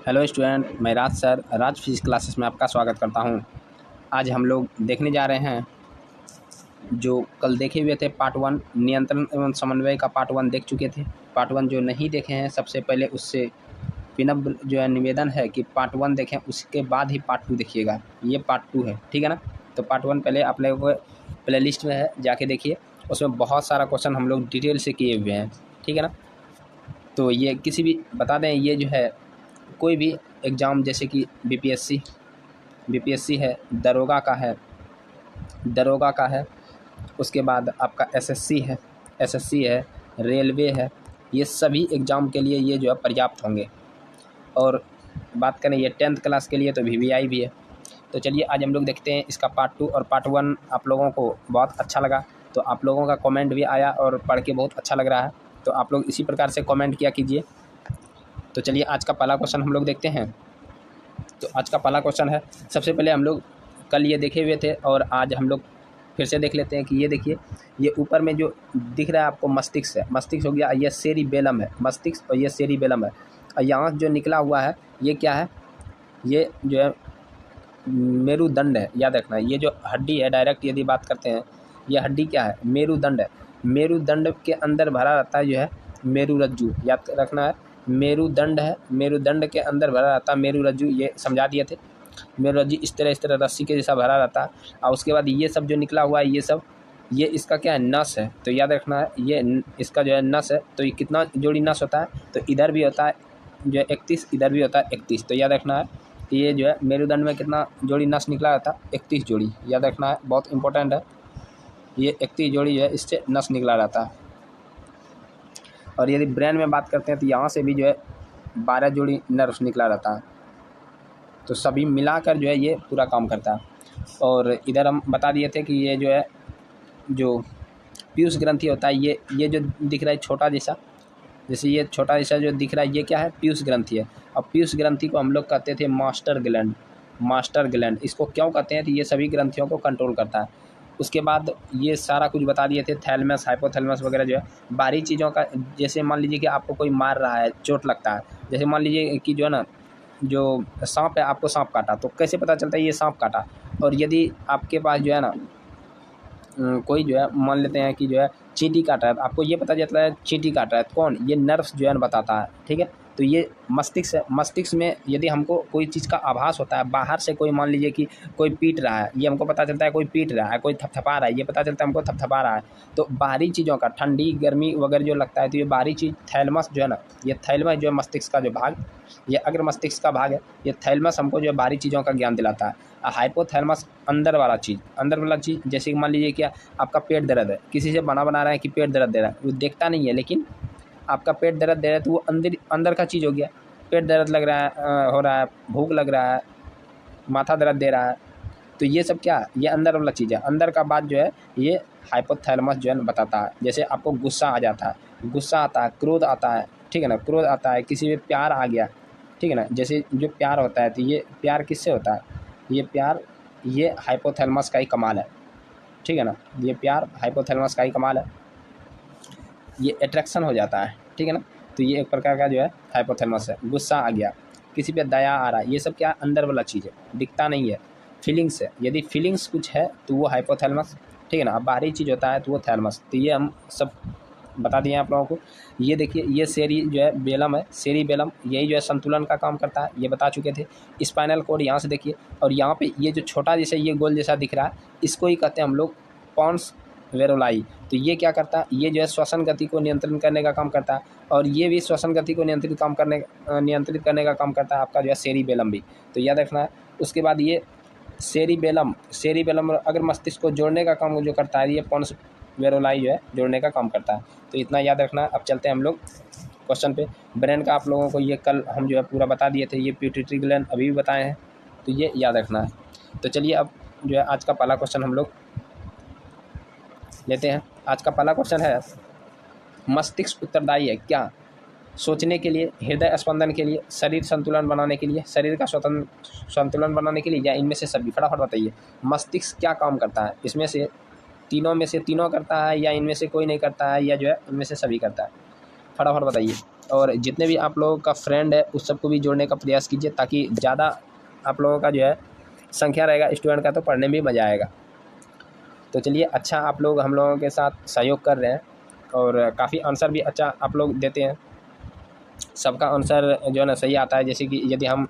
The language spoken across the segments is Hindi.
हेलो स्टूडेंट, मैं राज सर राज फिजिक्स क्लासेस में आपका स्वागत करता हूं। आज हम लोग देखने जा रहे हैं जो कल देखे हुए थे पार्ट 1 नियंत्रण एवं समन्वय का पार्ट 1 देख चुके थे। पार्ट 1 जो नहीं देखे हैं सबसे पहले उससे विनम्र जो है निवेदन है कि पार्ट 1 देखें, उसके बाद ही पार्ट 2 देखिएगा। ये पार्ट 2 है, ठीक है ना। तो पार्ट 1 पहले आप लोगों को प्ले लिस्ट में है, जाके देखिए। उसमें बहुत सारा क्वेश्चन हम लोग डिटेल से किए हुए हैं, ठीक है ना। तो ये किसी भी बता दें, ये जो है कोई भी एग्ज़ाम जैसे कि बीपीएससी है, दरोगा का है, उसके बाद आपका एसएससी है, रेलवे है, ये सभी एग्ज़ाम के लिए ये जो है पर्याप्त होंगे। और बात करें ये 10th क्लास के लिए तो वीवीआई भी है। तो चलिए आज हम लोग देखते हैं इसका पार्ट 2 और पार्ट 1 आप लोगों को बहुत अच्छा लगा तो आप लोगों का कमेंट भी आया और पढ़ के बहुत अच्छा लग रहा है, तो आप लोग इसी प्रकार से कमेंट किया कीजिए। तो चलिए आज का पहला क्वेश्चन हम लोग देखते हैं। तो आज का पहला क्वेश्चन है, सबसे पहले हम लोग कल ये देखे हुए थे और आज हम लोग फिर से देख लेते हैं कि ये देखिए, ये ऊपर में जो दिख रहा है आपको मस्तिष्क है, मस्तिष्क हो गया, ये सेरिबेलम है, मस्तिष्क और ये सेरिबेलम है। और यहाँ जो निकला हुआ है ये क्या है, ये जो है मेरुदंड है, याद रखना। ये जो हड्डी है, डायरेक्ट यदि बात करते हैं, ये हड्डी क्या है, मेरुदंड है। मेरुदंड के अंदर भरा रहता है जो है मेरुरज्जु, याद रखना है। मेरुदंड है, मेरुदंड के अंदर भरा रहता है मेरुरज्जु, ये समझा दिए थे। मेरुरज्जु इस तरह रस्सी के जैसा भरा रहता है। और उसके बाद ये सब जो निकला हुआ है ये सब, ये इसका क्या है, नस है। तो याद रखना है, ये इसका जो है नस है। तो ये कितना जोड़ी नस होता है, तो इधर भी होता है जो है 31, इधर भी होता है 31। तो याद रखना है कि ये जो है मेरुदंड में कितना जोड़ी नस निकला रहता है, 31 जोड़ी, याद रखना है, बहुत इंपॉर्टेंट है। ये 31 जोड़ी जो है इससे नस निकला रहता है। और यदि ब्रेन में बात करते हैं तो यहाँ से भी जो है 12 जोड़ी नर्व्स निकला रहता है। तो सभी मिलाकर जो है ये पूरा काम करता है। और इधर हम बता दिए थे कि ये जो है जो पीयूष ग्रंथि होता है, ये जो दिख रहा है छोटा जैसा, जैसे ये छोटा जैसा जो दिख रहा है ये क्या है, पीयूष ग्रंथि है। अब पीयूष ग्रंथि को हम लोग कहते थे मास्टर ग्लैंड। इसको क्यों कहते हैं, तो ये सभी ग्रंथियों को कंट्रोल करता है। उसके बाद ये सारा कुछ बता दिए थे, थैलेमस हाइपोथैलेमस वगैरह जो है बाहरी चीज़ों का। जैसे मान लीजिए कि आपको कोई मार रहा है, चोट लगता है, जैसे मान लीजिए कि जो है ना, जो सांप है, आपको सांप काटा, तो कैसे पता चलता है ये सांप काटा। और यदि आपके पास जो है ना कोई जो है मान लेते हैं कि जो है चींटी काट रहा है, आपको ये पता चलता है चींटी काट रहा है, कौन, ये नर्व्स जो है बताता है, ठीक है। तो ये मस्तिष्क है। मस्तिष्क में यदि हमको कोई चीज़ का आभास होता है, बाहर से कोई मान लीजिए कि कोई पीट रहा है, ये हमको पता चलता है कोई पीट रहा है, कोई थपथपा रहा है, ये पता चलता है हमको थपथपा रहा है। तो बाहरी चीज़ों का, ठंडी गर्मी वगैरह जो लगता है, तो ये बाहरी चीज़ थैलेमस जो है ना, ये थैलेमस जो है मस्तिष्क का जो भाग, ये अग्र मस्तिष्क का भाग है। ये थैलेमस हमको जो है बाहरी चीज़ों का ज्ञान दिलाता है। हाइपोथैलेमस अंदर वाला चीज़, जैसे कि मान लीजिए कि आपका पेट दर्द है, किसी से बना रहा है कि पेट दर्द दे रहा है, वो देखता नहीं है, लेकिन आपका पेट दर्द दे रहा है तो वो अंदर का चीज़ हो गया। पेट दर्द लग रहा है, हो रहा है, भूख लग रहा है, माथा दर्द दे रहा है, तो ये सब क्या है, ये अंदर वाला चीज़ है। अंदर का बात जो है ये हाइपोथैलेमस जो है बताता है। जैसे आपको गुस्सा आ जाता है, गुस्सा आता है, क्रोध आता है, ठीक है ना, क्रोध आता है, किसी पे प्यार आ गया, ठीक है ना। जैसे जो प्यार होता है, तो ये प्यार किससे होता है, ये प्यार ये हाइपोथैलेमस का ही कमाल है, ठीक है ना। ये प्यार हाइपोथैलेमस का ही कमाल है, ये अट्रैक्शन हो जाता है, ठीक है ना। तो ये एक प्रकार का जो है हाइपोथैलेमस है। गुस्सा आ गया, किसी पे दया आ रहा है, ये सब क्या अंदर वाला चीज़ है, दिखता नहीं है, फीलिंग्स है। यदि फीलिंग्स कुछ है तो वो हाइपोथैलेमस, ठीक है ना। अब बाहरी चीज़ होता है तो वो थैलेमस। तो ये हम सब बता दिए आप लोगों को। ये देखिए, ये सेरी जो है बेलम है, सेरिबेलम, यही जो है संतुलन का काम करता है, ये बता चुके थे। स्पाइनल कोड यहाँ से देखिए, और यहाँ पे ये जो छोटा जैसे ये गोल जैसा दिख रहा है, इसको ही कहते हैं हम लोग पॉन्स वेरोलाई। तो ये क्या करता है, ये जो है श्वसन गति को नियंत्रित करने का काम करता है, और ये भी श्वसन गति को नियंत्रित करने का काम करता है आपका जो है सेरिबेलम भी। तो याद रखना है। उसके बाद ये सेरिबेलम अगर मस्तिष्क को जोड़ने का काम जो करता है, ये पॉन्स वेरोलाई जो है जोड़ने का काम करता है। तो इतना याद रखना है। अब चलते हैं हम लोग क्वेश्चन पे। ब्रेन का आप लोगों को ये कल हम जो है पूरा बता दिए थे, ये पिट्यूटरी ग्लैंड अभी भी बताए हैं, तो ये याद रखना है। तो चलिए अब जो है आज का पहला क्वेश्चन हम लोग लेते हैं। आज का पहला क्वेश्चन है, मस्तिष्क उत्तरदायी है क्या, सोचने के लिए, हृदय स्पंदन के लिए, शरीर संतुलन बनाने के लिए, शरीर का स्वतंत्र संतुलन बनाने के लिए, या इनमें से सभी। फटाफट बताइए, मस्तिष्क क्या काम करता है, इसमें से तीनों करता है, या इनमें से कोई नहीं करता है, या जो है इनमें से सभी करता है। फटाफट बताइए। और जितने भी आप लोगों का फ्रेंड है उस सबको भी जोड़ने का प्रयास कीजिए, ताकि ज़्यादा आप लोगों का जो है संख्या रहेगा स्टूडेंट का, तो पढ़ने में मज़ा आएगा। तो चलिए, अच्छा आप लोग हम लोगों के साथ सहयोग कर रहे हैं और काफ़ी आंसर भी अच्छा आप लोग देते हैं। सबका आंसर जो है ना सही आता है। जैसे कि यदि हम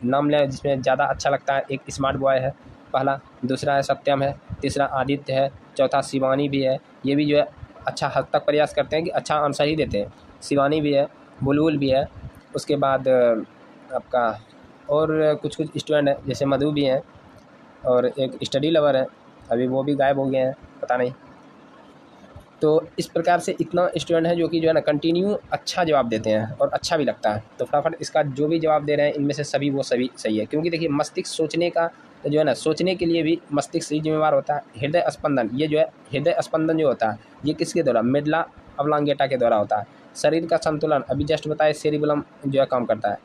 नाम लें जिसमें ज़्यादा अच्छा लगता है, एक स्मार्ट बॉय है पहला, दूसरा है सत्यम है, तीसरा आदित्य है, चौथा शिवानी भी है। ये भी जो है अच्छा हद तक प्रयास करते हैं कि अच्छा आंसर ही देते हैं। शिवानी भी है, बुलबुल भी है, उसके बाद आपका और कुछ कुछ स्टूडेंट हैं जैसे मधु भी हैं, और एक स्टडी लवर है, अभी वो भी गायब हो गए हैं, पता नहीं। तो इस प्रकार से इतना स्टूडेंट है जो कि जो है ना कंटिन्यू अच्छा जवाब देते हैं और अच्छा भी लगता है। तो फटाफट इसका जो भी जवाब दे रहे हैं इनमें से सभी वो सभी सही है, क्योंकि देखिए मस्तिष्क सोचने का जो है ना, सोचने के लिए भी मस्तिष्क ही जिम्मेवार होता है। हृदय स्पंदन, ये जो है हृदय स्पंदन जो होता है ये किसके द्वारा, मेडला ऑब्लांगेटा के द्वारा होता है। शरीर का संतुलन अभी जस्ट बताए, सेरिबेलम जो है काम करता है,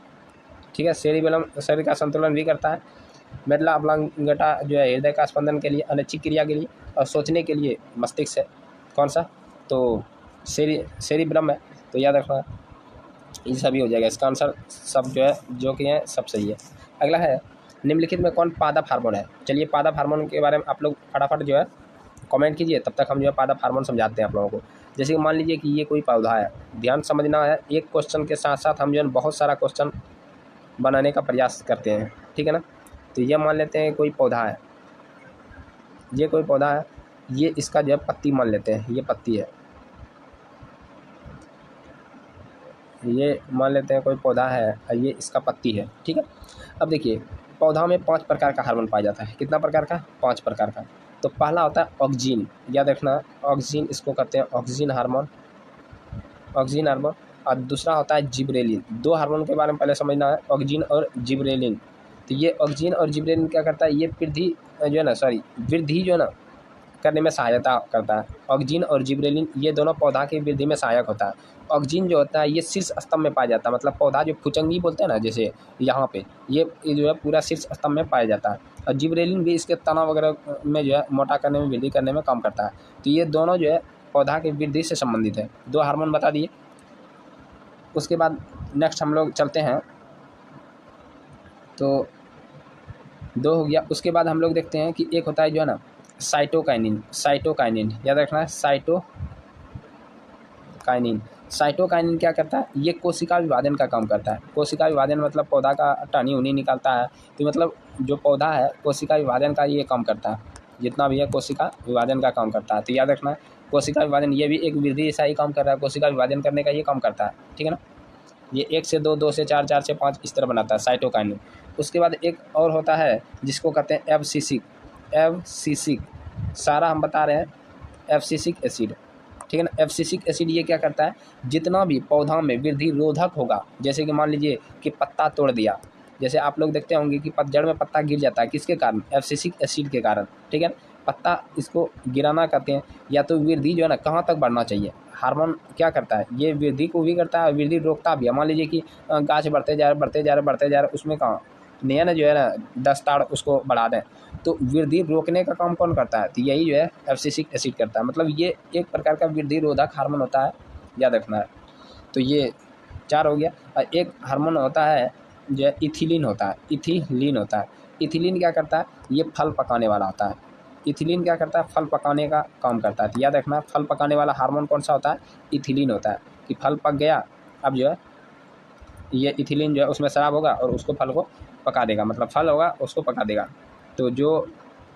ठीक है। सेरिबेलम शरीर का संतुलन भी करता है। मेडला ऑब्लांगेटा जो है हृदय का स्पंदन के लिए, अनैच्छिक क्रिया के लिए, और सोचने के लिए मस्तिष्क है कौन सा, तो सेरिब्रम है। तो याद रखना, ये सभी हो जाएगा। इसका आंसर सब जो है जो कि है सब सही है। अगला है, निम्नलिखित में कौन पादप हार्मोन है। चलिए पादप हार्मोन के बारे में आप लोग फटाफट जो है कमेंट कीजिए, तब तक हम जो है पादप हार्मोन समझाते हैं आप लोगों को। जैसे कि मान लीजिए कि ये कोई पौधा है, ध्यान समझना है, एक क्वेश्चन के साथ साथ हम जो है बहुत सारा क्वेश्चन बनाने का प्रयास करते हैं, ठीक है ना। तो ये मान लेते हैं कोई पौधा है, ये कोई पौधा है, ये इसका जो है पत्ती मान लेते हैं, ये पत्ती है, ये मान लेते हैं कोई पौधा है और ये इसका पत्ती है, ठीक है। अब देखिए पौधा में 5 प्रकार का हार्मोन पाया जाता है। कितना प्रकार का, 5 प्रकार का। तो पहला होता है ऑक्सीन, याद रखना ऑक्सीन, इसको कहते हैं ऑक्सीन हार्मोन, ऑक्सीन हार्मोन। और दूसरा होता है जिब्रेलिन। 2 हार्मोन के बारे में पहले समझना है, ऑक्सीन और जिब्रेलिन। तो ये ऑक्सीन और जिब्रेलिन क्या करता है, ये वृद्धि जो है ना, वृद्धि जो है ना करने में सहायता करता है। ऑक्सीन और जिब्रेलिन ये दोनों पौधा की वृद्धि में सहायक होता है। ऑक्सीन जो होता है ये शीर्ष स्तंभ में पाया जाता है, मतलब पौधा जो फुचंगी बोलते हैं ना, जैसे यहाँ पे ये जो है पूरा शीर्ष स्तंभ में पाया जाता है। और जिब्रेलिन भी इसके तना वगैरह में जो है मोटा करने में, वृद्धि करने में काम करता है। तो ये दोनों जो है पौधा की वृद्धि से संबंधित है। 2 हार्मोन बता दिए। उसके बाद नेक्स्ट हम लोग चलते हैं, तो 2 हो गया। उसके बाद हम लोग देखते हैं कि एक होता है जो है ना साइटोकाइनिन, साइटोकाइनिन याद रखना है, साइटोकाइनिन। साइटोकाइनिन क्या करता है, ये कोशिका विभाजन का काम करता है। कोशिका विभाजन मतलब पौधा का टहनी उनी निकालता है। तो मतलब जो पौधा है कोशिका विभाजन का ये काम करता है, जितना भी है कोशिका विभाजन का काम करता है। तो याद रखना है कोशिका विभाजन, ये भी एक वृद्धि ऐसा ही काम कर रहा है, कोशिका विभाजन करने का ये काम करता है, ठीक है ना। ये 1 से 2, 2 से 4, 4 से 5 इस तरह बनाता है साइटोकाइनिन। उसके बाद एक और होता है जिसको कहते हैं एब्सिसिक, एब्सिसिक सारा हम बता रहे हैं, एब्सिसिक एसिड, ठीक है ना। एब्सिसिक एसिड ये क्या करता है, जितना भी पौधा में वृद्धि रोधक होगा, जैसे कि मान लीजिए कि पत्ता तोड़ दिया, जैसे आप लोग देखते होंगे कि पतझड़ में पत्ता गिर जाता है, किसके कारण, एब्सिसिक एसिड के कारण, ठीक है। पत्ता इसको गिराना कहते हैं। या तो वृद्धि जो है ना कहाँ तक बढ़ना चाहिए, हार्मोन क्या करता है, ये वृद्धि को भी करता है और वृद्धि रोकता भी है। मान लीजिए कि गाछ बढ़ते जा रहे बढ़ते जा रहे बढ़ते जा रहे, उसमें कहाँ नहीं है ना जो है ना 10 ताड़ उसको बढ़ा दें, तो वृद्धि रोकने का काम कौन करता है, तो यही जो है एब्सिसिक एसिड करता है। मतलब ये एक प्रकार का वृद्धि रोधक हार्मोन होता है, याद रखना है। तो ये 4 हो गया। और एक हार्मोन होता है जो है इथिलीन होता है, इथिलीन होता है। इथिलीन क्या करता है, ये फल पकाने वाला होता है। इथिलीन क्या करता है, फल पकाने का काम करता है। तो याद रखना फल पकाने वाला हार्मोन कौन सा होता है, इथिलीन होता है। कि फल पक गया, अब जो है ये इथिलीन जो है उसमें शराब होगा और उसको फल को पका देगा, मतलब फल होगा उसको पका देगा। तो जो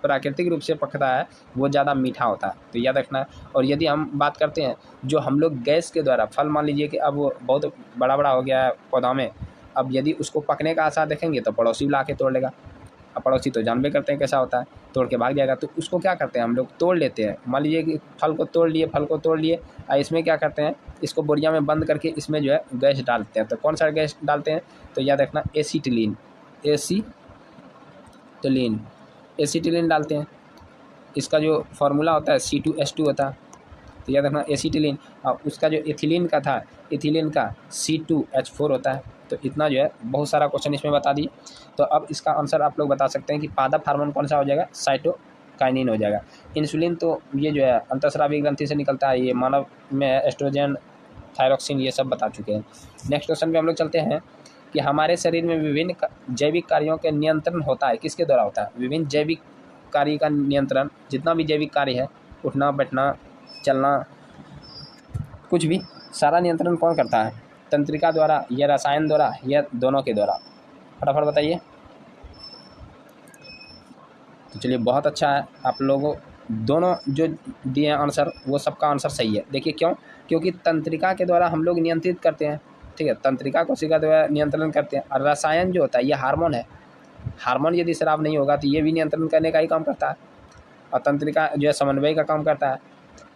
प्राकृतिक रूप से पकता है वो ज़्यादा मीठा होता है, तो याद रखना है। और यदि हम बात करते हैं जो हम लोग गैस के द्वारा फल, मान लीजिए कि अब वो बहुत बड़ा बड़ा हो गया है पौधा में, अब यदि उसको पकने का आसार देखेंगे तो पड़ोसी भी ला के तोड़ लेगा। अब पड़ोसी तो जानबे करते हैं कैसा होता है, तोड़ के भाग जाएगा। तो उसको क्या करते हैं हम लोग, तोड़ लेते हैं। मान लीजिए कि फल को तोड़ लिए और इसमें क्या करते हैं, इसको बोरिया में बंद करके इसमें जो है गैस डालते हैं। तो कौन सा गैस डालते हैं, तो याद रखना एसीटिलीन, एसीटिलीन, एसीटिलीन डालते हैं। इसका जो फार्मूला होता है C2H2 होता है, तो याद रखना एसीटिलीन। और उसका जो इथिलीन का था, इथिलीन का C2H4 होता है। तो इतना जो है बहुत सारा क्वेश्चन इसमें बता दिए। तो अब इसका आंसर आप लोग बता सकते हैं कि पादप हार्मोन कौन सा हो जाएगा, साइटोकाइनिन हो जाएगा। इंसुलिन तो ये जो है अंतःस्रावी ग्रंथि से निकलता है, ये मानव में एस्ट्रोजन थायरॉक्सिन, ये सब बता चुके हैं। नेक्स्ट क्वेश्चन पे हम लोग चलते हैं कि हमारे शरीर में विभिन्न जैविक कार्यों के नियंत्रण होता है, किसके द्वारा होता है? विभिन्न जैविक कार्य का नियंत्रण, जितना भी जैविक कार्य है, उठना बैठना चलना कुछ भी, सारा नियंत्रण कौन करता है? तंत्रिका द्वारा या रसायन द्वारा या दोनों के द्वारा? फटाफट बताइए। तो चलिए बहुत अच्छा है, आप लोगों दोनों जो दिए हैं आंसर वो सबका आंसर सही है। देखिए क्यों? क्योंकि तंत्रिका के द्वारा हम लोग नियंत्रित करते हैं, ठीक है, तंत्रिका कोशिका द्वारा नियंत्रण करते हैं। और रसायन जो होता है ये हार्मोन है, हार्मोन यदि स्राव नहीं होगा तो ये भी नियंत्रण करने का ही काम करता है। और तंत्रिका जो है समन्वय का काम करता है,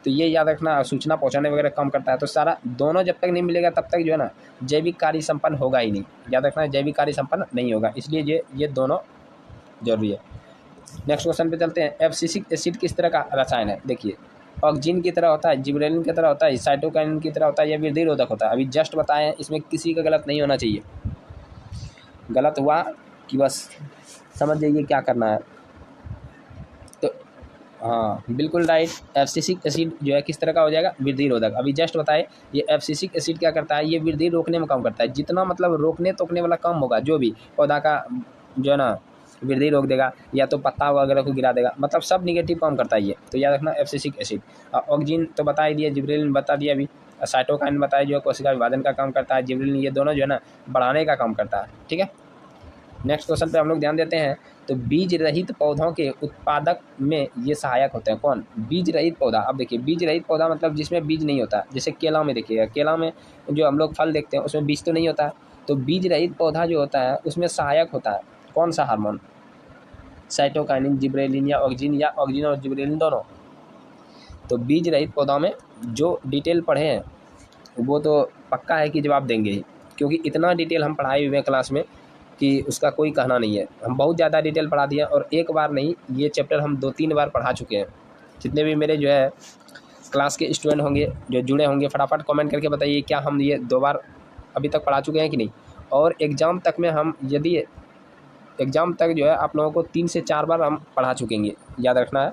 तो ये याद रखना, सूचना पहुंचाने वगैरह काम करता है। तो सारा दोनों जब तक नहीं मिलेगा तब तक जो है ना जैविक कार्य संपन्न होगा ही नहीं, याद रखना जैविक कार्य संपन्न नहीं होगा, इसलिए ये दोनों जरूरी है। नेक्स्ट क्वेश्चन पे चलते हैं। एब्सिसिक एसिड किस तरह का रसायन है? देखिए ऑक्जिन की तरह होता है, जिबरेलिन की तरह होता है, साइटोकाइनिन की तरह होता है या वृद्धि रोधक होता है? अभी जस्ट बताए हैं, इसमें किसी का गलत नहीं होना चाहिए। गलत हुआ कि बस समझ जाइए क्या करना है। तो हाँ बिल्कुल राइट, एब्सिसिक एसिड जो है किस तरह का हो जाएगा? वृद्धि रोधक। अभी जस्ट बताए ये एब्सिसिक एसिड क्या करता है? ये वृद्धि रोकने में काम करता है। जितना मतलब रोकने टोकने वाला काम होगा, जो भी पौधा का जो है ना वृद्धि रोक देगा या तो पत्ता वगैरह को गिरा देगा, मतलब सब निगेटिव काम करता है ये। तो याद रखना एब्सिसिक एसिड। ऑक्जिन तो बता ही दिया, जिब्रेलिन बता दिया अभी, साइटोकाइन बताया जो कोशिका विभाजन का काम करता है, जिब्रेलिन ये दोनों जो है ना बढ़ाने का काम करता है, ठीक है। नेक्स्ट क्वेश्चन पे हम लोग ध्यान देते हैं। तो बीज रहित पौधों के उत्पादक में ये सहायक होते हैं कौन? बीज रहित पौधा। अब देखिए बीज रहित पौधा मतलब जिसमें बीज नहीं होता, जैसे केला में देखिएगा, केला में जो हम लोग फल देखते हैं उसमें बीज तो नहीं होता है। तो बीज रहित पौधा जो होता है उसमें सहायक होता है कौन सा हार्मोन? साइटोकाइनिन, जिब्रेलिन या ऑक्जिन और जिब्रेलिन दोनों। तो बीज रहित पौधों में जो डिटेल पढ़े हैं वो तो पक्का है कि जवाब देंगे ही, क्योंकि इतना डिटेल हम पढ़ाए हुए हैं क्लास में कि उसका कोई कहना नहीं है। हम बहुत ज़्यादा डिटेल पढ़ा दिया, और एक बार नहीं, ये चैप्टर हम 2-3 बार पढ़ा चुके हैं। जितने भी मेरे जो है क्लास के स्टूडेंट होंगे जो जुड़े होंगे, फटाफट कमेंट करके बताइए क्या हम ये 2 बार अभी तक पढ़ा चुके हैं कि नहीं। और एग्ज़ाम तक में हम यदि एग्ज़ाम तक जो है आप लोगों को 3 से 4 बार हम पढ़ा चुकेंगे, याद रखना है।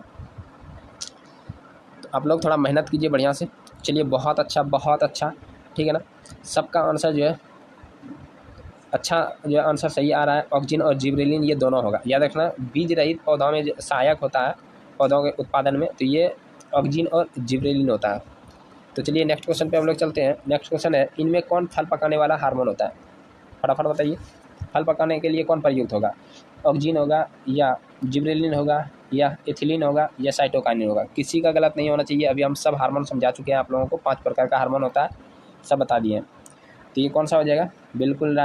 तो आप लोग थोड़ा मेहनत कीजिए बढ़िया से। चलिए बहुत अच्छा, ठीक है ना। सबका आंसर जो है अच्छा, जो है आंसर सही आ रहा है। ऑक्जिन और जिब्रेलिन ये दोनों होगा, याद रखना। बीज रहित पौधों में सहायक होता है पौधों के उत्पादन में, तो ये ऑक्जिन और जिब्रेलिन होता है। तो चलिए नेक्स्ट क्वेश्चन पे हम लोग चलते हैं। नेक्स्ट क्वेश्चन है, इनमें कौन फल पकाने वाला हार्मोन होता है? फटाफट बताइए, फल पकाने के लिए कौन प्रयुक्त होगा? ऑक्जिन होगा या जिब्रेलिन होगा या एथिलीन होगा या साइटोकाइनिन होगा? किसी का गलत नहीं होना चाहिए। अभी हम सब हार्मोन समझा चुके हैं आप लोगों को, 5 प्रकार का हार्मोन होता है, सब बता दिए हैं। तो ये कौन सा हो जाएगा? बिल्कुल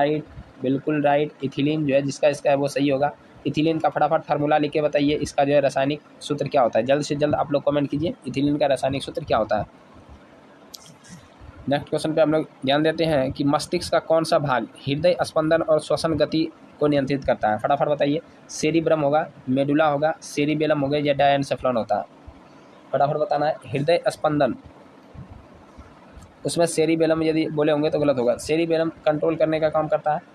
राइट, इथिलीन जो है जिसका इसका है वो सही होगा। इथिलीन का फटाफट फार्मूला लिख के बताइए, इसका जो है रासायनिक सूत्र क्या होता है? जल्द से जल्द आप लोग कमेंट कीजिए, इथिलीन का रासायनिक सूत्र क्या होता है। नेक्स्ट क्वेश्चन पे हम लोग ध्यान देते हैं कि मस्तिष्क का कौन सा भाग हृदय स्पंदन और श्वसन गति को नियंत्रित करता है? फटाफट बताइए। सेरिब्रम होगा, मेडुला होगा, सेरिबेलम होगा या डायनसेफ्लॉन होता है? फटाफट बताना है। हृदय स्पंदन, उसमें सेरिबेलम यदि बोले होंगे तो गलत होगा। सेरिबेलम कंट्रोल करने का काम करता है।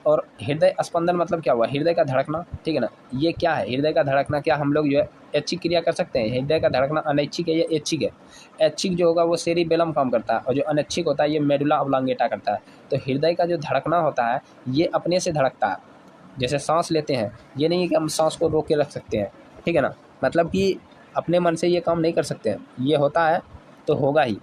और हृदय स्पंदन मतलब क्या हुआ? हृदय का धड़कना, ठीक है ना। ये क्या है हृदय का धड़कना? क्या हम लोग जो है ऐच्छिक क्रिया कर सकते हैं? हृदय का धड़कना अनैच्छिक है या ऐच्छिक है? ऐच्छिक जो होगा वो सेरिबेलम काम करता है, और जो अनैच्छिक होता है ये मेडुला ऑब्लांगेटा करता है। तो हृदय का जो धड़कना होता है ये अपने से धड़कता है, जैसे सांस लेते हैं। ये नहीं है कि हम सांस को रोक के रख सकते हैं, ठीक है ना। मतलब कि अपने मन से ये काम नहीं कर सकते हैं, ये होता है तो होगा ही।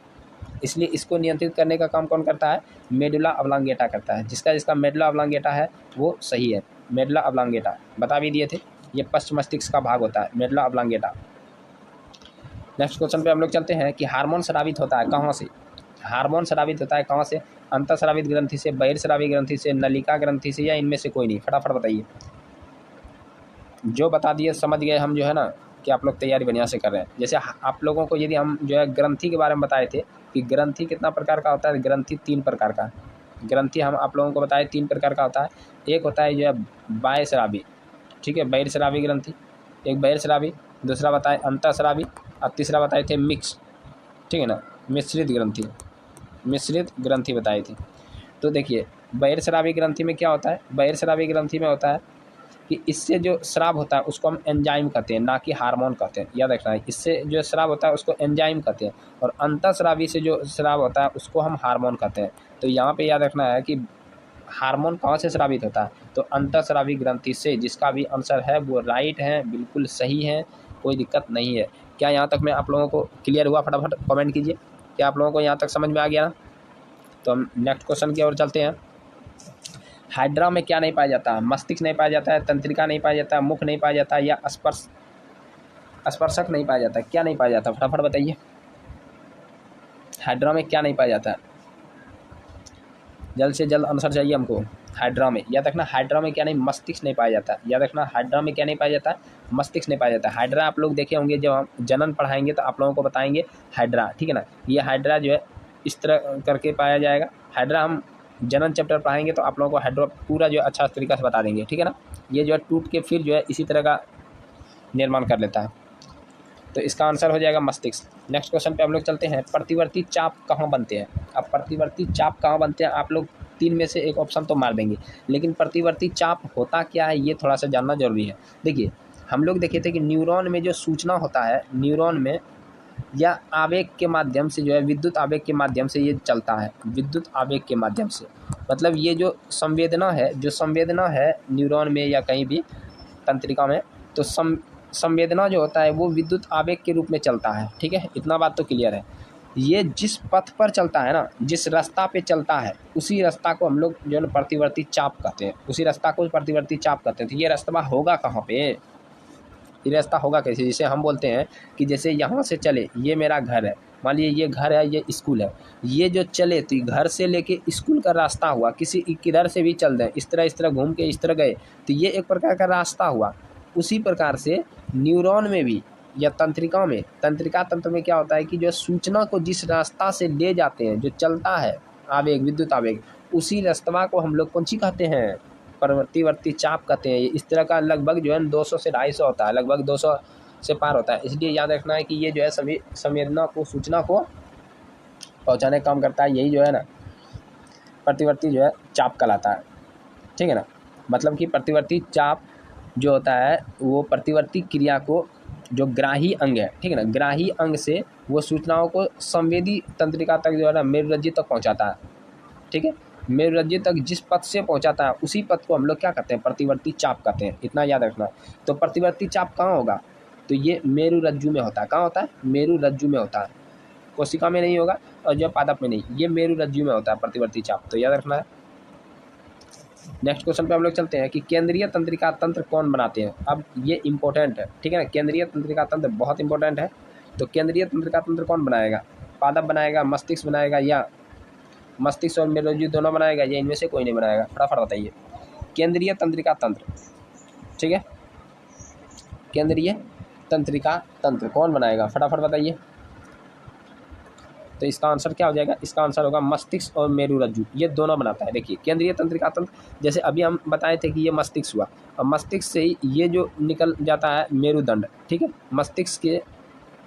इसलिए इसको नियंत्रित करने का काम कौन करता है? मेडुला ऑब्लांगेटा करता है। जिसका मेडुला ऑब्लांगेटा है वो सही है। मेडुला ऑब्लांगेटा बता भी दिए थे, ये पश्च मस्तिष्क का भाग होता है, मेडुला ऑब्लांगेटा। नेक्स्ट क्वेश्चन पे हम लोग चलते हैं कि हार्मोन स्रावित होता है कहाँ से? हार्मोन स्रावित होता है कहाँ से? अंतःस्रावित ग्रंथि से, बहिर्स्रावी ग्रंथि से, नलिका ग्रंथि से, या इनमें से कोई नहीं? फटाफट बताइए। जो बता दिए समझ गए हम जो है ना कि आप लोग तैयारी बढ़िया से कर रहे हैं। जैसे आप लोगों को यदि हम जो है ग्रंथि के बारे में बताए थे कि ग्रंथि कितना प्रकार का होता है? ग्रंथि 3 प्रकार का। ग्रंथि हम आप लोगों को बताए 3 प्रकार का होता है। एक होता है जो है बाह्यस्रावी, ठीक है, बहिर्स्रावी ग्रंथि, एक बहिर्स्रावी, दूसरा बताए अंतःस्रावी, और तीसरा बताए थे मिक्स, ठीक है ना, मिश्रित ग्रंथि बताए थे। तो देखिए बहिर्स्रावी ग्रंथि में क्या होता है? बहिर्स्रावी ग्रंथि में होता है कि इससे जो स्राव होता है उसको हम एंजाइम कहते हैं, ना कि हार्मोन कहते हैं। याद रखना है, इससे जो स्राव होता है उसको एंजाइम कहते हैं, और अंतःस्रावी से जो स्राव होता है उसको हम हार्मोन कहते हैं। तो यहाँ पे याद रखना है कि हार्मोन कहाँ से स्रावित होता है, तो अंतःस्रावी ग्रंथि से। जिसका भी आंसर है वो राइट है, बिल्कुल सही है, कोई दिक्कत नहीं है। क्या यहाँ तक में आप लोगों को क्लियर हुआ? फटाफट कमेंट कीजिए, क्या आप लोगों को यहाँ तक समझ में आ गया? तो हम नेक्स्ट क्वेश्चन की ओर चलते हैं। हाइड्रा में क्या नहीं पाया जाता? मस्तिष्क नहीं पाया जाता है, तंत्रिका नहीं पाया जाता है, मुख नहीं पाया जाता है, या स्पर्शक नहीं पाया जाता है? क्या नहीं पाया जाता? फटाफट बताइए, हाइड्रा में क्या नहीं पाया जाता है? जल्द से जल्द आंसर चाहिए हमको। हाइड्रा में याद रखना, हाइड्रा में क्या नहीं, मस्तिष्क नहीं पाया जाता। याद रखना, हाइड्रा में क्या नहीं पाया जाता? मस्तिष्क नहीं पाया जाता। हाइड्रा आप लोग देखे होंगे, जब हम जनन पढ़ाएंगे तो आप लोगों को बताएंगे हाइड्रा, ठीक है ना। ये हाइड्रा जो है इस तरह करके पाया जाएगा। हाइड्रा हम जनन चैप्टर पढ़ाएंगे तो आप लोगों को हाइड्रा पूरा जो अच्छा तरीका से बता देंगे, ठीक है ना। ये जो है टूट के फिर जो है इसी तरह का निर्माण कर लेता है। तो इसका आंसर हो जाएगा मस्तिष्क। नेक्स्ट क्वेश्चन पे हम लोग चलते हैं। प्रतिवर्ती चाप कहाँ बनते हैं? अब प्रतिवर्ती चाप कहाँ बनते हैं, आप लोग 3 में से एक ऑप्शन तो मार देंगे, लेकिन प्रतिवर्ती चाप होता क्या है ये थोड़ा सा जानना जरूरी है। देखिए, हम लोग देखे थे कि न्यूरॉन में जो सूचना होता है, न्यूरॉन में या आवेग के माध्यम से जो है, विद्युत आवेग के माध्यम से ये चलता है। विद्युत आवेग के माध्यम से मतलब ये जो संवेदना है न्यूरॉन में या कहीं भी तंत्रिका में, तो संवेदना जो होता है वो विद्युत आवेग के रूप में चलता है, ठीक है। इतना बात तो क्लियर है। ये जिस पथ पर चलता है ना, जिस रास्ता पे चलता है, उसी रास्ता को हम लोग जो है प्रतिवर्ती चाप कहते हैं। उसी रास्ता को प्रतिवर्ती चाप कहते हैं। तो ये रास्ता होगा कहाँ पे? ये रास्ता होगा कैसे? जैसे हम बोलते हैं कि जैसे यहाँ से चले, ये मेरा घर है, मान लीजिए ये घर है, ये स्कूल है, ये जो चले तो घर से लेके स्कूल का रास्ता हुआ। किसी किधर से भी चल दें, इस तरह घूम के इस तरह गए, तो ये एक प्रकार का रास्ता हुआ। उसी प्रकार से न्यूरॉन में भी या तंत्रिका में, तंत्रिका तंत्र में क्या होता है कि जो सूचना को जिस रास्ता से ले जाते हैं, जो चलता है आवेग, विद्युत आवेग, उसी रास्ता को हम लोग कौन सी कहते हैं? प्रतिवर्ती चाप कहते हैं। इस तरह का लगभग जो है 200 से 250 होता है, लगभग 200 से पार होता है। इसलिए याद रखना है कि ये जो है सभी संवेदना को, सूचना को पहुंचाने का काम करता है। यही जो है ना प्रतिवर्ती जो है चाप कहलाता है, ठीक है ना। मतलब कि प्रतिवर्ती चाप जो होता है वो प्रतिवर्ती क्रिया को, जो ग्राही अंग है, ठीक है ना, ग्राही अंग से वो सूचनाओं को संवेदी तंत्रिका तक जो है ना, मेरुरज्जु तक पहुंचाता है, ठीक है। मेरुरज्जु तक जिस पथ से पहुंचाता है उसी पथ को हम लोग क्या कहते हैं? प्रतिवर्ती चाप कहते हैं। इतना याद रखना। तो प्रतिवर्ती चाप कहाँ होगा? तो ये मेरुरज्जु में होता है। कहाँ होता है? मेरुरज्जु में होता है, कोशिका में नहीं होगा, और जो पादप में नहीं, ये मेरुरज्जु में होता है प्रतिवर्ती चाप। तो याद रखना है। नेक्स्ट क्वेश्चन पे हम लोग चलते हैं कि केंद्रीय तंत्रिका तंत्र कौन बनाते हैं? अब ये इंपॉर्टेंट है, ठीक है ना। केंद्रीय तंत्रिका तंत्र बहुत इंपॉर्टेंट है। तो केंद्रीय तंत्रिका तंत्र कौन बनाएगा? पादप बनाएगा, मस्तिष्क बनाएगा, या मस्तिष्क और मेरुरज्जु दोनों बनाएगा, या इनमें से कोई नहीं बनाएगा? फटाफट बताइए। केंद्रीय तंत्रिका तंत्र, ठीक है, केंद्रीय तंत्रिका तंत्र कौन बनाएगा? फटाफट बताइए। तो इसका आंसर क्या हो जाएगा? इसका आंसर होगा मस्तिष्क और मेरुरज्जु, ये दोनों बनाता है। देखिए, केंद्रीय तंत्रिका तंत्र, जैसे अभी हम बताए थे कि ये मस्तिष्क हुआ, और मस्तिष्क से ही ये जो निकल जाता है मेरुदंड, ठीक है, मस्तिष्क के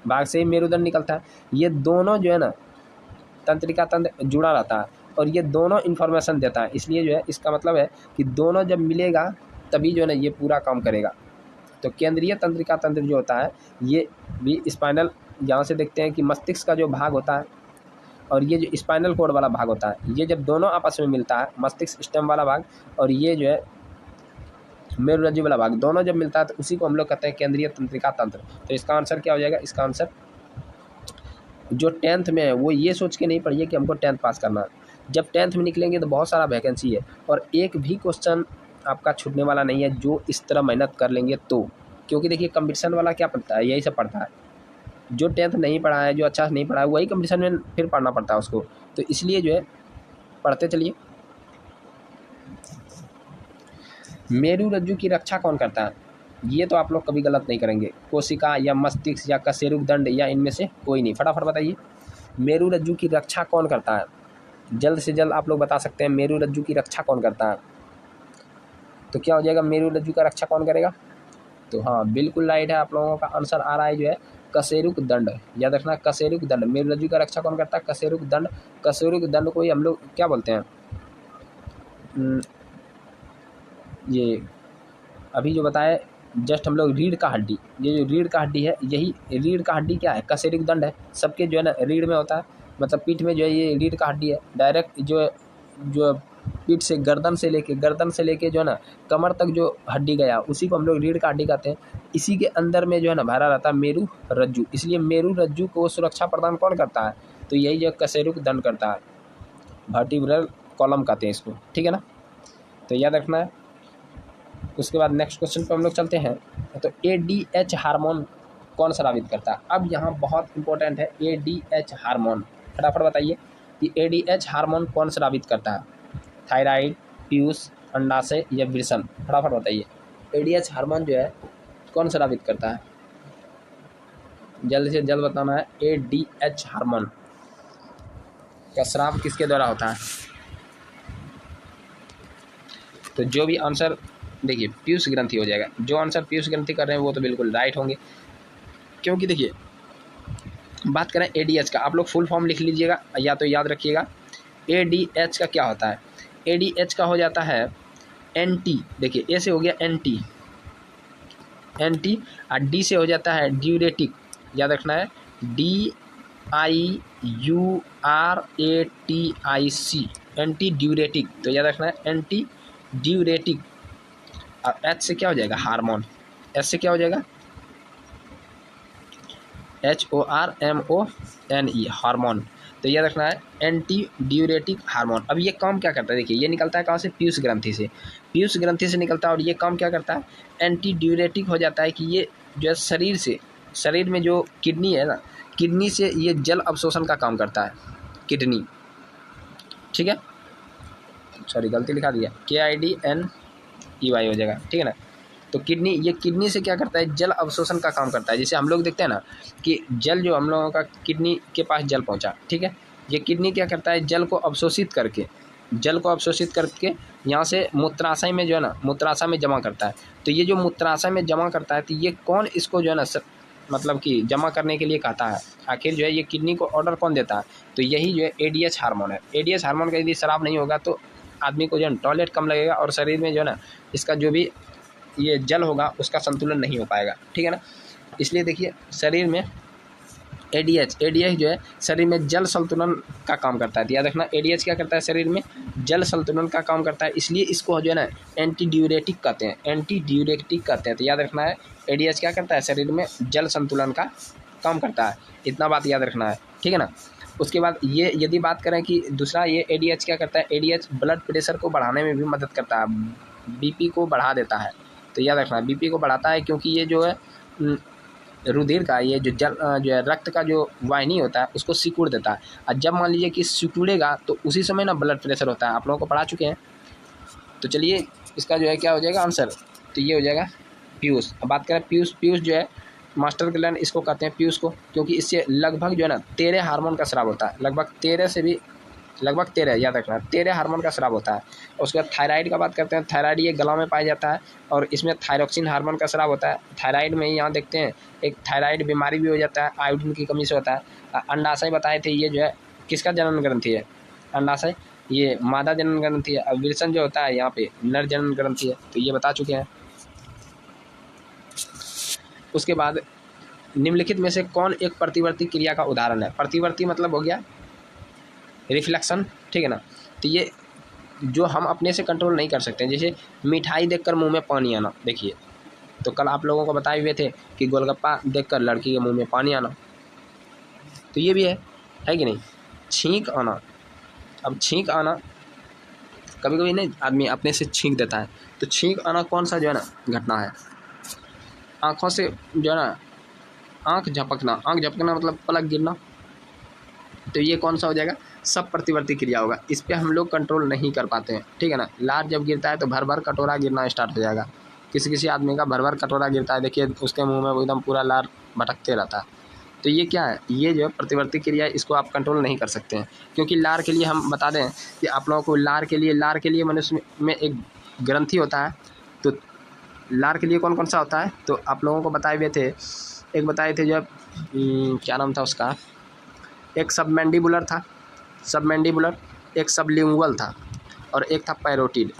भाग से ही मेरुदंड निकलता है। ये दोनों जो है ना तंत्रिका तंत्र जुड़ा रहता है, और ये दोनों इन्फॉर्मेशन देता है। इसलिए जो है इसका मतलब है कि दोनों जब मिलेगा तभी जो है ना ये पूरा काम करेगा। तो केंद्रीय तंत्रिका तंत्र जो होता है ये भी स्पाइनल, यहाँ से देखते हैं कि मस्तिष्क का जो भाग होता है और ये जो स्पाइनल कोड वाला भाग होता है, ये जब दोनों आपस में मिलता है, मस्तिष्क स्टेम वाला भाग और ये जो है मेरुरज्जु वाला भाग, दोनों जब मिलता है तो उसी को हम लोग कहते हैं केंद्रीय तंत्रिका तंत्र। तो इसका आंसर क्या हो जाएगा? इसका आंसर जो 10th में है वो ये सोच के नहीं पढ़िए कि हमको 10th पास करना है। जब 10th में निकलेंगे तो बहुत सारा वैकेंसी है, और एक भी क्वेश्चन आपका छूटने वाला नहीं है जो इस तरह मेहनत कर लेंगे तो। क्योंकि देखिए, कंपटीशन वाला क्या पढ़ता है? यही सब पढ़ता है। जो 10th नहीं पढ़ा है, जो अच्छा से नहीं पढ़ा है, वही कंपटीशन में फिर पढ़ना पड़ता है उसको। तो इसलिए जो है पढ़ते चलिए। मेरुरज्जु की रक्षा कौन करता है? ये तो आप लोग कभी गलत नहीं करेंगे। कोशिका या मस्तिष्क या कशेरुक दंड, या इनमें से कोई नहीं? फटाफट बताइए, मेरुरज्जु की रक्षा कौन करता है? जल्द से जल्द आप लोग बता सकते हैं मेरुरज्जु की रक्षा कौन करता है? तो क्या हो जाएगा? मेरुरज्जु का रक्षा कौन करेगा? तो हाँ, बिल्कुल राइट है, आप लोगों का आंसर आ रहा है जो है कशेरुक दंड। याद रखना, कशेरुक दंड। मेरुरज्जु का रक्षा कौन करता है? कशेरुक दंड। कशेरुक दंड को ही हम लोग क्या बोलते हैं? ये अभी जो बताए जस्ट हम लोग रीढ़ का हड्डी, ये जो रीढ़ का हड्डी है, यही रीढ़ का हड्डी क्या है, कशेरुक दंड है, सबके जो है ना रीढ़ में होता है, मतलब पीठ में जो है ये रीढ़ का हड्डी है। डायरेक्ट जो पीठ से गर्दन से लेके जो है ना कमर तक जो हड्डी गया उसी को हम लोग रीढ़ का हड्डी कहते हैं। इसी के अंदर में जो है ना भरा रहता है मेरु रज्जु, इसलिए मेरु रज्जु को सुरक्षा प्रदान कौन करता है, तो यही जो कशेरुक दंड करता है, वर्टिब्रल कॉलम कहते हैं इसको, ठीक है ना, तो याद रखना है। उसके बाद नेक्स्ट क्वेश्चन पे हम लोग चलते हैं। तो ADH हार्मोन कौन स्रावित करता है। अब यहाँ बहुत इंपॉर्टेंट है ADH हार्मोन, फटाफट बताइए कि ADH हार्मोन कौन स्रावित करता है, थायराइड, पीयूष, अंडाशय या वृषण, फटाफट बताइए। ADH हार्मोन जो है कौन स्रावित करता है, जल्द से जल्द बताना है। ADH हार्मोन का स्राव किसके द्वारा होता है, तो जो भी आंसर देखिए पीयूष ग्रंथि हो जाएगा। जो आंसर पीयूष ग्रंथि कर रहे हैं वो तो बिल्कुल राइट होंगे, क्योंकि देखिए बात करें ADH का, आप लोग फुल फॉर्म लिख लीजिएगा या तो याद रखिएगा। ADH का क्या होता है, ADH का हो जाता है एंटी, देखिए ए से हो गया एंटी और डी से हो जाता है ड्यूरेटिक, याद रखना है DIURATIC, एंटी ड्यूरेटिक, तो याद रखना है एंटी ड्यूरेटिक। और H से क्या हो जाएगा हार्मोन, H से क्या हो जाएगा HORMONE हार्मोन, तो याद रखना है एंटी ड्यूरेटिक हार्मोन। अब ये काम क्या करता है, देखिए ये निकलता है कहाँ से, पीयूष ग्रंथि से, पीयूष ग्रंथि से निकलता है और ये काम क्या करता है, एंटी ड्यूरेटिक हो जाता है कि ये जो है शरीर में जो किडनी है ना, किडनी से ये जल अवशोषण का काम करता है, किडनी, ठीक है, सॉरी गलती लिखा दिया, KIDNEY हो जाएगा, ठीक है ना। तो ये किडनी से क्या करता है, जल अवशोषण का काम करता है। जैसे हम लोग देखते हैं ना कि जल जो हम लोगों का किडनी के पास जल पहुंचा, ठीक है, ये किडनी क्या करता है, जल को अवशोषित करके यहाँ से मूत्राशय में जो है ना, मूत्राशय में जमा करता है। तो ये जो मूत्राशय में जमा करता है, तो ये कौन इसको जो है ना मतलब कि जमा करने के लिए कहता है, आखिर जो है ये किडनी को ऑर्डर कौन देता है, तो यही जो है ADH हार्मोन है। ADH हार्मोन का यदि स्राव नहीं होगा तो आदमी को जो है टॉयलेट कम लगेगा और शरीर में जो है ना इसका जो भी ये जल होगा उसका संतुलन नहीं हो पाएगा, ठीक है ना। इसलिए देखिए शरीर में ADH जो है शरीर में जल संतुलन का काम करता है, तो याद रखना ADH क्या करता है, शरीर में जल संतुलन का काम करता है, इसलिए इसको जो है ना एंटी ड्यूरेटिक कहते हैं, तो याद रखना है ADH क्या करता है, शरीर में जल संतुलन का काम करता है, इतना बात याद रखना है, ठीक है ना। उसके बाद ये यदि बात करें कि दूसरा ये ADH क्या करता है, ADH ब्लड प्रेशर को बढ़ाने में भी मदद करता है, BP को बढ़ा देता है, तो याद रखना BP को बढ़ाता है, क्योंकि ये जो है रुधिर का ये जो है रक्त का जो वाहिनी होता है उसको सिकुड़ देता है, और जब मान लीजिए कि सिकुड़ेगा तो उसी समय ना ब्लड प्रेशर होता है, आप लोगों को पढ़ा चुके हैं। तो चलिए इसका जो है क्या हो जाएगा आंसर, तो ये हो जाएगा पीयूष। अब बात करें पीयूष जो है मास्टर ग्लैंड इसको कहते हैं पीयूष को, क्योंकि इससे लगभग जो है ना 13 हार्मोन का स्राव होता है, लगभग 13 याद रखना 13 हार्मोन का स्राव होता है। और उसके बाद थायराइड का बात करते हैं, थायराइड ये गला में पाया जाता है और इसमें थायरोक्सिन हार्मोन का स्राव होता है। थायराइड में यहाँ देखते हैं एक थायराइड बीमारी भी हो जाता है, आयोडीन की कमी से होता है। अंडाशय बताए थे, ये जो है किसका जनन ग्रंथि है, अंडाशय ये मादा जनन ग्रंथि है। अब वृषण जो होता है यहाँ पे नर जनन ग्रंथि है, तो ये बता चुके हैं। उसके बाद निम्नलिखित में से कौन एक प्रतिवर्ती क्रिया का उदाहरण है, प्रतिवर्ती मतलब हो गया रिफ्लेक्शन, ठीक है ना। तो ये जो हम अपने से कंट्रोल नहीं कर सकते, जैसे मिठाई देखकर मुंह में पानी आना, देखिए तो कल आप लोगों को बताए हुए थे कि गोलगप्पा देखकर लड़की के मुंह में पानी आना, तो ये भी है कि नहीं। छींक आना, अब छींक आना कभी कभी नहीं आदमी अपने से छींक देता है, तो छींक आना कौन सा जो है ना घटना है। आँखों से जो है ना आँख झपकना मतलब पलक गिरना, तो ये कौन सा हो जाएगा, सब प्रतिवर्ती क्रिया होगा। इस पर हम लोग कंट्रोल नहीं कर पाते हैं, ठीक है ना। लार जब गिरता है तो भर भर कटोरा गिरना स्टार्ट हो जाएगा, किसी आदमी का भर भर कटोरा गिरता है, देखिए उसके मुंह में एकदम पूरा लार भटकते रहता है, तो ये क्या है, ये जो है प्रतिवर्ती क्रिया, इसको आप कंट्रोल नहीं कर सकते हैं। क्योंकि लार के लिए हम बता दें कि आप लोगों को लार के लिए मनुष्य में एक ग्रंथि होता है, तो लार के लिए कौन कौन सा होता है, तो आप लोगों को बताए हुए थे, एक बताए थे जब क्या नाम था उसका, एक सबमैंडिबुलर था, एक सबलिंगुअल था और एक था पैरोटिड।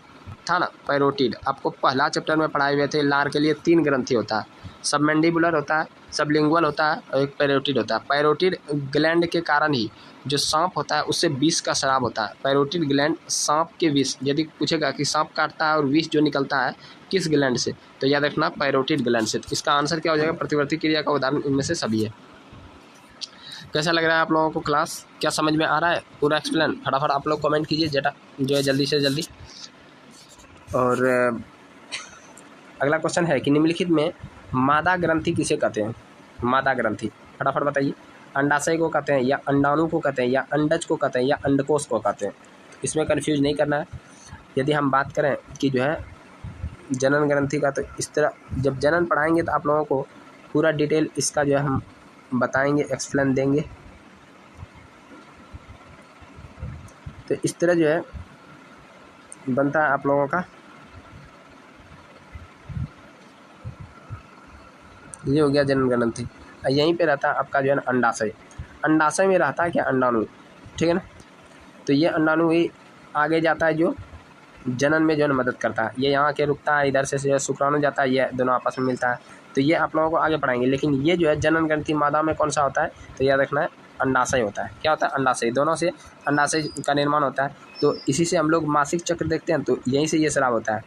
था ना पैरोटिड, आपको पहला चैप्टर में पढ़ाए हुए थे। लार के लिए 3 ग्रंथि होता है, सबमैंडिबुलर होता है, सबलिंगुअल होता है और एक पैरोटिड होता है। पैरोटिड ग्लैंड के कारण ही जो सांप होता है उससे विष का स्राव होता है। पैरोटिड ग्लैंड सांप के विष, यदि पूछेगा कि सांप काटता है और विष जो निकलता है किस ग्लैंड से, तो याद रखना पैरोटिड ग्लैंड से। तो इसका आंसर क्या हो जाएगा? प्रतिवर्ती क्रिया का उदाहरण इनमें से सभी है। कैसा लग रहा है आप लोगों को क्लास? क्या समझ में आ रहा है पूरा एक्सप्लेन? फटाफट आप लोग कमेंट कीजिए जेटा जो है जल्दी से जल्दी। और अगला क्वेश्चन है कि निम्नलिखित में मादा ग्रंथि किसे कहते हैं? मादा ग्रंथि फटाफट बताइए। अंडाशय को कहते हैं, या अंडाणु को कहते हैं, या अंडज को कहते हैं, या अंडकोश को कहते हैं? इसमें कन्फ्यूज नहीं करना है। यदि हम बात करें कि जो है जनन ग्रंथि का, तो इस तरह जब जनन पढ़ाएंगे तो आप लोगों को पूरा डिटेल इसका जो है हम बताएंगे, एक्सप्लेन देंगे। तो इस तरह जो है बनता है आप लोगों का। ये हो गया जनन ग्रंथि। यहीं पे रहता है आपका जो है ना अंडाशय। अंडाशय में रहता है क्या? अंडाणु, ठीक है ना। तो ये अंडाणु ही आगे जाता है जो जनन में जो है मदद करता है। ये यहाँ के रुकता है, इधर से शुक्राणु जाता है, ये दोनों आपस में मिलता है। तो ये आप लोगों को आगे पढ़ाएंगे। लेकिन ये जो है जनन ग्रंथि मादा में कौन सा होता है? तो याद रखना है अंडाशय होता है। क्या होता है? अंडाशय। दोनों से अंडाशय का निर्माण होता है। तो इसी से हम लोग मासिक चक्र देखते हैं, तो यहीं से ये स्राव होता है।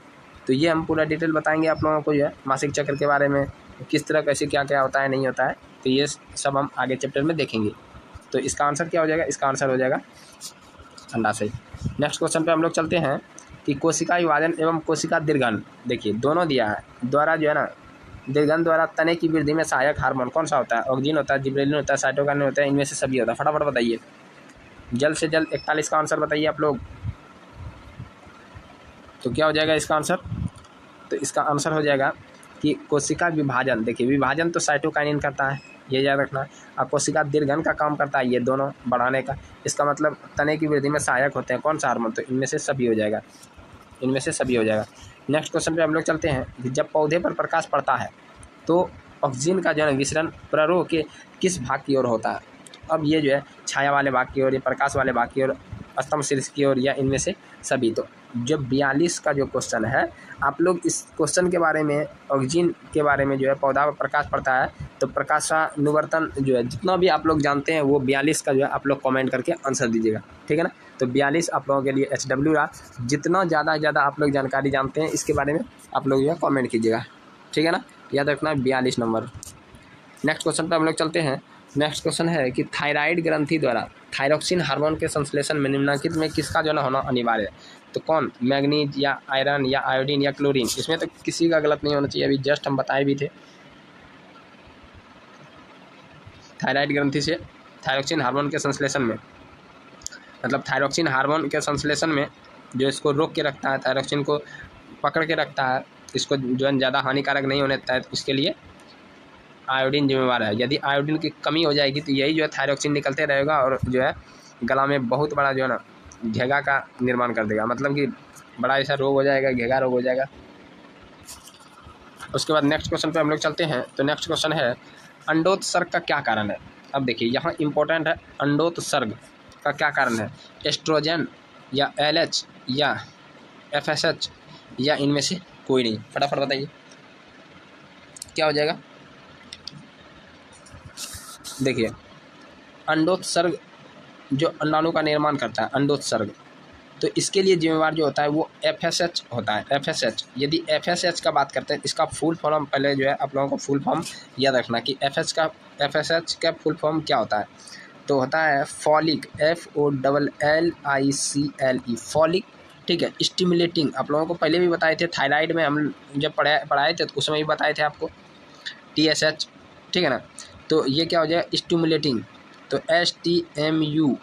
तो ये हम पूरा डिटेल बताएंगे आप लोगों को जो है मासिक चक्र के बारे में, किस तरह कैसे क्या क्या होता है नहीं होता है। तो ये सब हम आगे चैप्टर में देखेंगे। तो इसका आंसर क्या हो जाएगा? इसका आंसर हो जाएगा अंडाशय। नेक्स्ट क्वेश्चन पे हम लोग चलते हैं कि कोशिका विभाजन एवं कोशिका दीर्घन, देखिए दोनों दिया है, द्वारा जो है ना दीर्घन द्वारा तने की वृद्धि में सहायक हार्मोन कौन सा होता है? ऑक्सीन होता है, जिबरेलिन होता है, साइटोकाइनिन होता है, इनमें से सभी होता है। फटाफट बताइए, जल्द से जल्द 41 का आंसर बताइए आप लोग। तो क्या हो जाएगा इसका आंसर? तो इसका आंसर हो जाएगा कि कोशिका विभाजन। देखिए विभाजन तो साइटोकाइनिन करता है, ये याद रखना। और कोशिका दीर्घन का काम करता है ये दोनों बढ़ाने का। इसका मतलब तने की वृद्धि में सहायक होते हैं कौन सा हार्मोन? तो इनमें से सभी हो जाएगा, इनमें से सभी हो जाएगा। नेक्स्ट क्वेश्चन पे हम लोग चलते हैं कि जब पौधे पर प्रकाश पड़ता है तो ऑक्सीजन का जो है विसरण प्ररोह के किस भाग की ओर होता है? अब ये जो है छाया वाले भाग की ओर, या प्रकाश वाले भाग की ओर, स्तंभ शीर्ष की ओर, या इनमें से सभी? तो जो 42 का जो क्वेश्चन है, आप लोग इस क्वेश्चन के बारे में, ऑक्सीजन के बारे में जो है पौधा पर प्रकाश पड़ता है तो प्रकाशानुवर्तन जो है जितना भी आप लोग जानते हैं वो 42 का जो है आप लोग कमेंट करके आंसर दीजिएगा, ठीक है ना। तो 42 आप लोगों के लिए HW रहा। जितना ज़्यादा आप लोग जानकारी जानते हैं इसके बारे में आप लोग जो है कॉमेंट कीजिएगा, ठीक है ना। याद रखना 42 नंबर। नेक्स्ट क्वेश्चन पर हम लोग चलते हैं। नेक्स्ट क्वेश्चन है कि थायराइड ग्रंथि द्वारा थायरोक्सिन हार्मोन के संश्लेषण में निम्नलिखित में किसका जो है होना अनिवार्य है? तो कौन? मैग्नीज, या आयरन, या आयोडीन, या क्लोरीन? इसमें तो किसी का गलत नहीं होना चाहिए, अभी जस्ट हम बताए भी थे। थायराइड ग्रंथि से थायरोक्सिन हार्मोन के संश्लेषण में, मतलब थायरोक्सिन हार्मोन के संश्लेषण में जो इसको रोक के रखता है, थायरोक्सिन को पकड़ के रखता है, इसको जो है ज़्यादा हानिकारक नहीं होने देता है, इसके लिए आयोडीन जिम्मेवार है। यदि आयोडीन की कमी हो जाएगी तो यही जो है थायरोक्सिन निकलते रहेगा और जो है गला में बहुत बड़ा जो है ना घेगा का निर्माण कर देगा, मतलब कि बड़ा ऐसा रोग हो जाएगा, घेगा रोग हो जाएगा। उसके बाद नेक्स्ट क्वेश्चन पे हम लोग चलते हैं। तो नेक्स्ट क्वेश्चन है अंडोत्सर्ग का क्या कारण है? अब देखिए यहाँ इंपॉर्टेंट है, अंडोत्सर्ग का क्या कारण है? एस्ट्रोजन, या LH, या FSH, या इनमें से कोई नहीं? फटाफट बताइए क्या हो जाएगा। देखिए अंडोत्सर्ग जो अंडाणु का निर्माण करता है, अंडोत्सर्ग, तो इसके लिए जिम्मेवार जो होता है वो FSH होता है। FSH, यदि FSH का बात करते हैं, इसका फुल फॉर्म पहले जो है आप लोगों को फुल फॉर्म याद रखना कि FSH का फुल फॉर्म क्या होता है। तो होता है फॉलिक, FOLLICLE, फॉलिक, ठीक है। स्टिमुलेटिंग, आप लोगों को पहले भी बताए थे, थायराइड में हम जब पढ़ाए थे तो उस समय भी बताए थे आपको, TSH, ठीक है ना। तो ये क्या हो जाएगा? स्टिमुलेटिंग, तो STMULATING,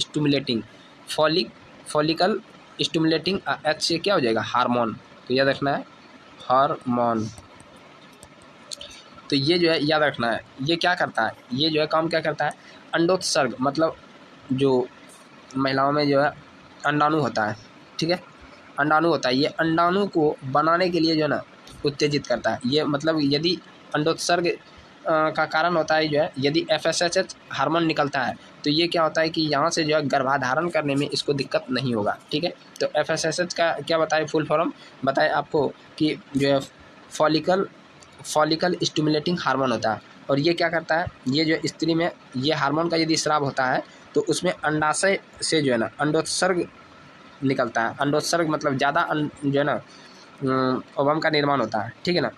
stimulating, folic, follicle stimulating, H से क्या हो जाएगा? हार्मोन। तो याद रखना है हार्मोन। तो ये जो है याद रखना है, ये क्या करता है, ये जो है काम क्या करता है? अंडोत्सर्ग, मतलब जो महिलाओं में जो है अंडाणु होता है, ठीक है, अंडाणु होता है, ये अंडाणु को बनाने के लिए जो है ना उत्तेजित करता है। ये मतलब यदि अंडोत्सर्ग का कारण होता है जो है, यदि FSH हार्मोन निकलता है तो ये क्या होता है कि यहाँ से जो है गर्भाधारण करने में इसको दिक्कत नहीं होगा। ठीक है, तो FSH का क्या बताए फुल फॉर्म बताए आपको कि जो है फॉलिकल स्टिमुलेटिंग हार्मोन होता है। और ये क्या करता है, ये जो स्त्री में ये हार्मोन का यदि स्राव होता है तो उसमें अंडाशय से जो है ना अंडोत्सर्ग निकलता है। अंडोत्सर्ग मतलब ज़्यादा जो है ना ओवम का निर्माण होता है। ठीक है ना,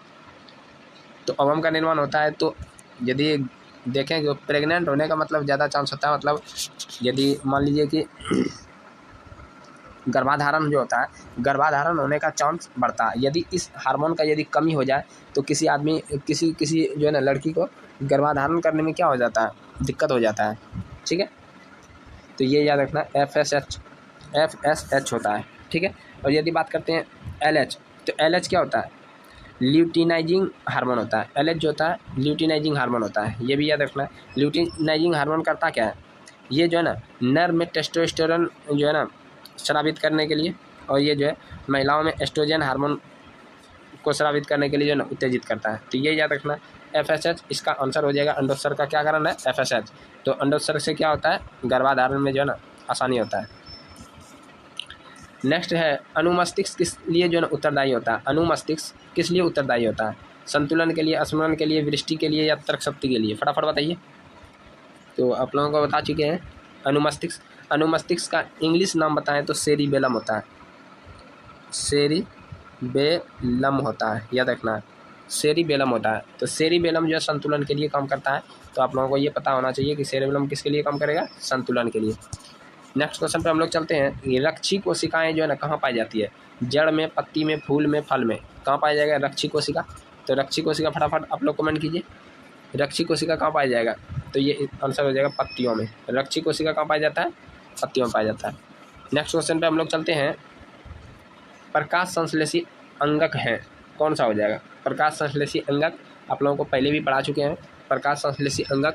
तो ओवम का निर्माण होता है। तो यदि देखें कि प्रेग्नेंट होने का मतलब ज़्यादा चांस होता है, मतलब यदि मान लीजिए कि गर्भाधारण जो होता है, गर्भाधारण होने का चांस बढ़ता है। यदि इस हार्मोन का यदि कमी हो जाए तो किसी आदमी किसी जो है ना लड़की को गर्भाधारण करने में क्या हो जाता है, दिक्कत हो जाता है। ठीक है, तो ये याद रखना FSH होता है। ठीक है, और यदि बात करते हैं LH, तो LH क्या होता है, ल्यूटिनाइजिंग हार्मोन होता है। LH जो होता है ल्यूटिनाइजिंग हार्मोन होता है, ये भी याद रखना है। ल्यूटिनाइजिंग हार्मोन करता क्या है, ये जो है ना नर में टेस्टोस्टेरोन जो है ना स्रावित करने के लिए, और ये जो है महिलाओं में एस्ट्रोजन हार्मोन को स्रावित करने के लिए जो है ना उत्तेजित करता है। तो ये याद रखना FSH इसका आंसर हो जाएगा। अंडोत्सर्ग का क्या कारण है, FSH। तो अंडोत्सर्ग से क्या होता है, गर्भाधारण में जो है ना आसानी होता है। नेक्स्ट है अनुमस्तिष्क किस लिए जो है ना उत्तरदायी होता है। अनुमस्तिष्क किस लिए उत्तरदायी होता है, संतुलन के लिए, स्मरण के लिए, वृष्टि के लिए या तर्क शक्ति के लिए, फटाफट बताइए। तो आप लोगों को बता चुके हैं अनुमस्तिष्क का इंग्लिश नाम बताएं तो सेरिबेलम होता है। सेरिबेलम होता है, याद रखना है, सेरिबेलम होता है। तो सेरिबेलम जो है संतुलन के लिए काम करता है। तो आप लोगों को ये पता होना चाहिए कि सेरिबेलम किसके लिए काम करेगा, संतुलन के लिए। नेक्स्ट क्वेश्चन पे हम लोग चलते हैं। रक्षी कोशिकाएं जो है ना कहाँ पाई जाती है, जड़ में, पत्ती में, फूल में, फल में, कहाँ पाया जाएगा रक्षी कोशिका। तो रक्षी कोशिका फटाफट आप लोग कमेंट कीजिए, रक्षी कोशिका कहाँ पाया जाएगा। तो ये आंसर हो जाएगा पत्तियों में। रक्षी कोशिका कहाँ पाया जाता है, पत्तियों में पाया जाता है। नेक्स्ट क्वेश्चन पे हम लोग चलते हैं। प्रकाश संश्लेषी अंगक है, कौन सा हो जाएगा, प्रकाश संश्लेषी अंगक आप लोगों को पहले भी पढ़ा चुके हैं, प्रकाश संश्लेषी अंगक।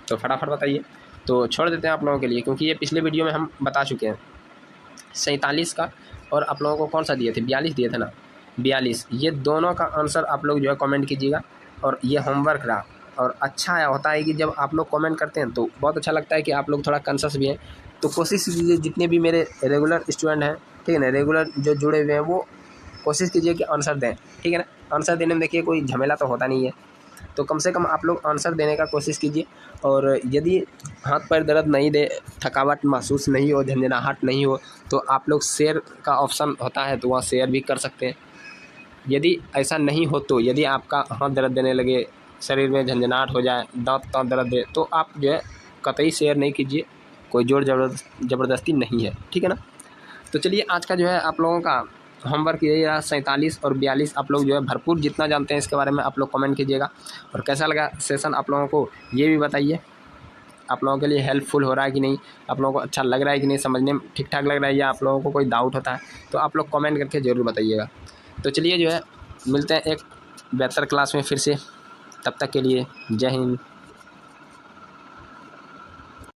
तो फटाफट बताइए। तो छोड़ देते हैं आप लोगों के लिए, क्योंकि ये पिछले वीडियो में हम बता चुके हैं 47 का, और आप लोगों को कौन सा दिए थे, 42 दिए थे ना, 42। ये दोनों का आंसर आप लोग जो है कमेंट कीजिएगा, और ये होमवर्क रहा। और अच्छा होता है कि जब आप लोग कमेंट करते हैं तो बहुत अच्छा लगता है कि आप लोग थोड़ा कॉन्शियस भी हैं। तो कोशिश कीजिए जितने भी मेरे रेगुलर स्टूडेंट हैं, ठीक है ना, रेगुलर जो जुड़े हुए हैं, वो कोशिश कीजिए कि आंसर दें। ठीक है ना, आंसर देने में देखिए कोई झमेला तो होता नहीं है, तो कम से कम आप लोग आंसर देने का कोशिश कीजिए। और यदि हाथ पैर दर्द नहीं दे, थकावट महसूस नहीं हो, झंझनाहट नहीं हो, तो आप लोग शेयर का ऑप्शन होता है तो वहाँ शेयर भी कर सकते हैं। यदि ऐसा नहीं हो, तो यदि आपका हाथ दर्द देने लगे, शरीर में झंझनाहट हो जाए, दांत दर्द दे, तो आप जो है कतई शेयर नहीं कीजिए, कोई जोर ज़बरदस्ती नहीं है। ठीक है ना, तो चलिए आज का जो है आप लोगों का होमवर्क यही रहा। 47 और 42 आप लोग जो है भरपूर जितना जानते हैं इसके बारे में आप लोग कमेंट कीजिएगा। और कैसा लगा सेशन आप लोगों को ये भी बताइए, आप लोगों के लिए हेल्पफुल हो रहा है कि नहीं, आप लोगों को अच्छा लग रहा है कि नहीं, समझने में ठीक ठाक लग रहा है, या आप लोगों को कोई डाउट होता है तो आप लोग कमेंट करके ज़रूर बताइएगा। तो चलिए जो है मिलते हैं एक बेहतर क्लास में फिर से, तब तक के लिए जय हिंद।